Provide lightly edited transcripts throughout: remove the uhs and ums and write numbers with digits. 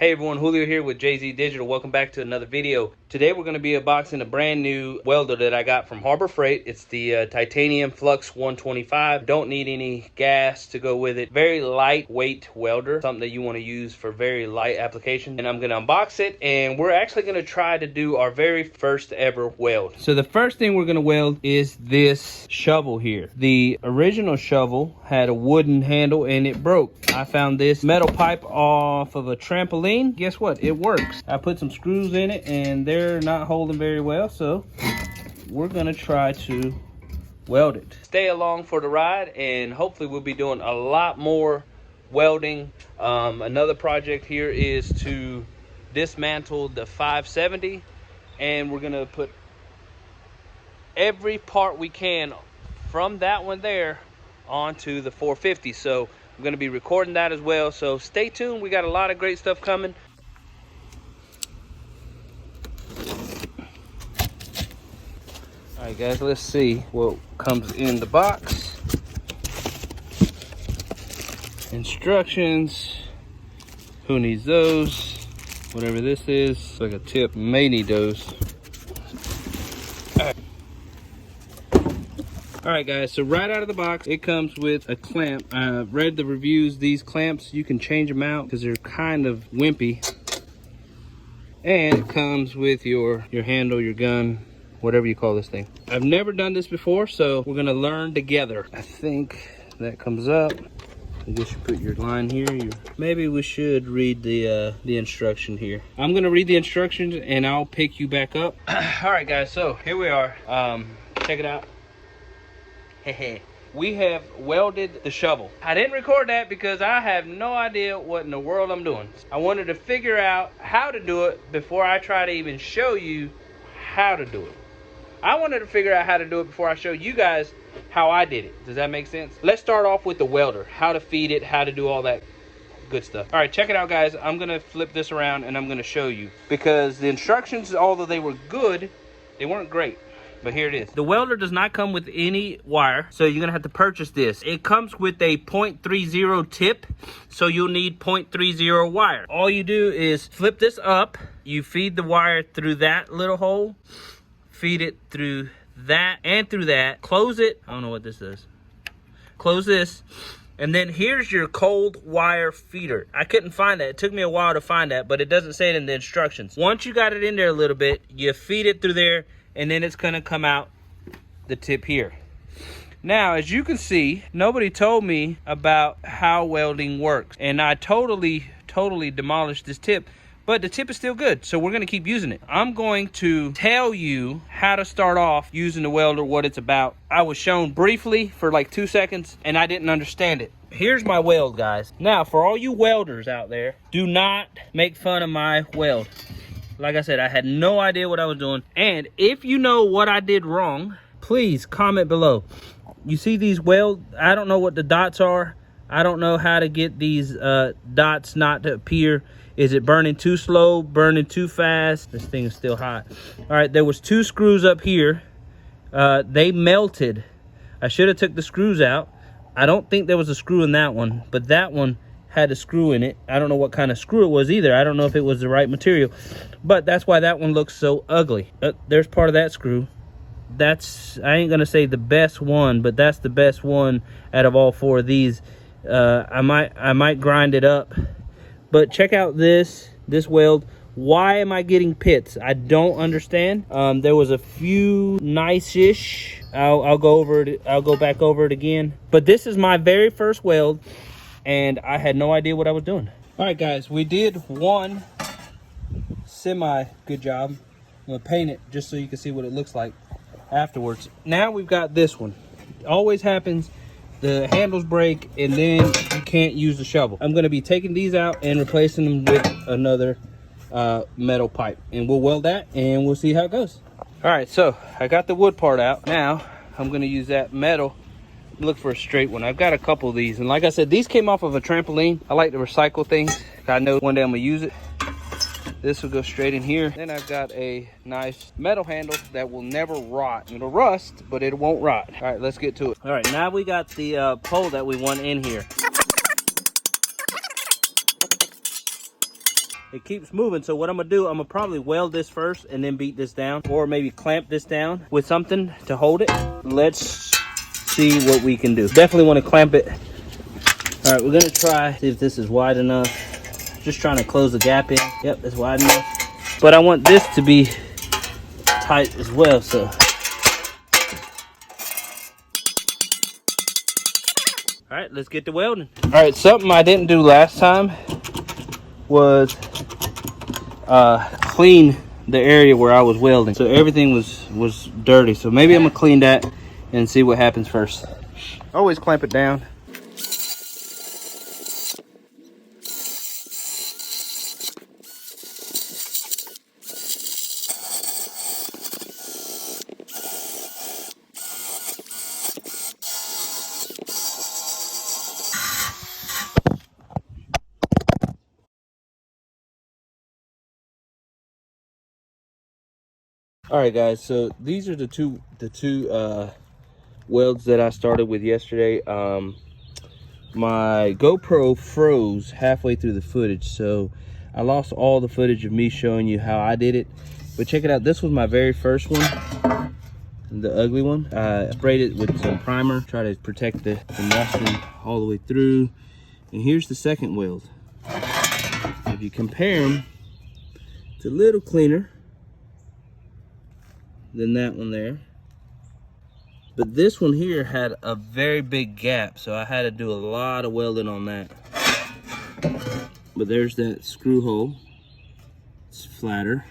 Hey everyone, Julio here with JZ Digital. Welcome back to another video. Today we're going to be unboxing a brand new welder that I got from Harbor Freight. It's the titanium Flux 125. Don't need any gas to go with it. Very lightweight welder, something that you want to use for very light application. And I'm going to unbox it, and we're actually going to try to do our very first ever weld. So the first thing we're going to weld is this shovel here. The original shovel had a wooden handle and it broke. I found this metal pipe off of a trampoline. Guess what? It works. I put some screws in it and they're not holding very well, so we're gonna try to weld it. Stay along for the ride, and hopefully we'll be doing a lot more welding. Another project here is to dismantle the 570, and we're gonna put every part we can from that one there onto the 450. So I'm going to be recording that as well, so stay tuned. We got a lot of great stuff coming. All right guys, let's see what comes in the box. Instructions, who needs those? Whatever this is, it's like a tip, may need those. All right guys, so right out of the box, it comes with a clamp. I read the reviews. These clamps, you can change them out because they're kind of wimpy. And it comes with your handle, your gun, whatever you call this thing. I've never done this before, so we're gonna learn together. I think that comes up. I guess you put your line here. Maybe we should read the instruction here. I'm gonna read the instructions and I'll pick you back up. All right guys, so here we are. Check it out. We have welded the shovel. I didn't record that because I have no idea what in the world I'm doing. I wanted to figure out how to do it before I try to even show you how to do it. I wanted to figure out how to do it before I show you guys how I did it. Does that make sense? Let's start off with the welder. How to feed it, how to do all that good stuff. All right, check it out guys. I'm gonna flip this around and I'm gonna show you, because the instructions, although they were good, they weren't great. But here it is. The welder does not come with any wire, so you're gonna have to purchase this. It comes with a 0.30 tip, so you'll need 0.30 wire. All you do is flip this up, you feed the wire through that little hole, feed it through that and through that, close it. I don't know what this does. Close this, and then here's your cold wire feeder. I couldn't find that. It took me a while to find that, but it doesn't say it in the instructions. Once you got it in there a little bit, you feed it through there, and then it's gonna come out the tip here. Now, as you can see, nobody told me about how welding works, and I totally demolished this tip, but the tip is still good, so we're gonna keep using it. I'm going to tell you how to start off using the welder, what it's about. I was shown briefly for like 2 seconds, and I didn't understand it. Here's my weld, guys. Now, for all you welders out there, do not make fun of my weld. Like I said, I had no idea what I was doing. And if you know what I did wrong, please comment below. You see these weld, I don't know what the dots are. I don't know how to get these dots not to appear. Is it burning too slow, burning too fast? This thing is still hot. All right, there was 2 screws up here. They melted. I should have took the screws out. I don't think there was a screw in that one, but that one had a screw in it. I don't know what kind of screw it was either. I don't know if it was the right material, but that's why that one looks so ugly. There's part of that screw. That's, I ain't gonna say the best one, but that's the best one out of all 4 of these. I might grind it up, but check out this weld. Why am I getting pits? I don't understand. There was a few nice-ish. I'll go over it. I'll go back over it again, but this is my very first weld, and I had no idea what I was doing. All right, guys, we did one semi-good job. I'm gonna paint it just so you can see what it looks like afterwards. Now we've got this one. It always happens, the handles break, and then you can't use the shovel. I'm gonna be taking these out and replacing them with another metal pipe, and we'll weld that and we'll see how it goes. All right, so I got the wood part out. Now I'm gonna use that metal, look for a straight one. I've got a couple of these, and like I said, these came off of a trampoline. I like to recycle things. I know one day I'm gonna use it. This will go straight in here. Then I've got a nice metal handle that will never rot. It'll rust, but it won't rot. All right, let's get to it. All right, now we got the pole that we want in here. it keeps moving. So what I'm gonna do, I'm gonna probably weld this first and then beat this down, or maybe clamp this down with something to hold it. Let's see what we can do. Definitely want to clamp it. All right, we're gonna try, see if this is wide enough. Just trying to close the gap in. Yep, it's wide enough. But I want this to be tight as well, so. All right, let's get to welding. All right, something I didn't do last time was clean the area where I was welding. So everything was dirty. So maybe I'm gonna clean that and see what happens first. Always clamp it down. All right, guys, so these are the two welds that I started with yesterday. My GoPro froze halfway through the footage, so I lost all the footage of me showing you how I did it. But check it out, this was my very first one, the ugly one. I sprayed it with some primer, try to protect the rusting all the way through. And here's the second weld. If you compare them, it's a little cleaner than that one there, but this one here had a very big gap, so I had to do a lot of welding on that. But there's that screw hole, it's flatter.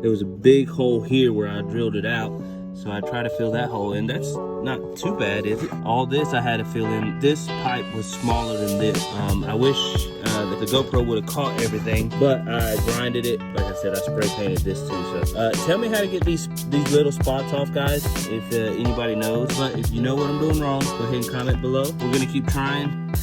There was a big hole here where I drilled it out, so I tried to fill that hole in. That's not too bad, is it? All this I had to fill in. This pipe was smaller than this. I wish that the GoPro would have caught everything, but I grinded it. Like I said, I spray painted this too. So tell me how to get these little spots off, guys, if anybody knows. But if you know what I'm doing wrong, go ahead and comment below. We're gonna keep trying.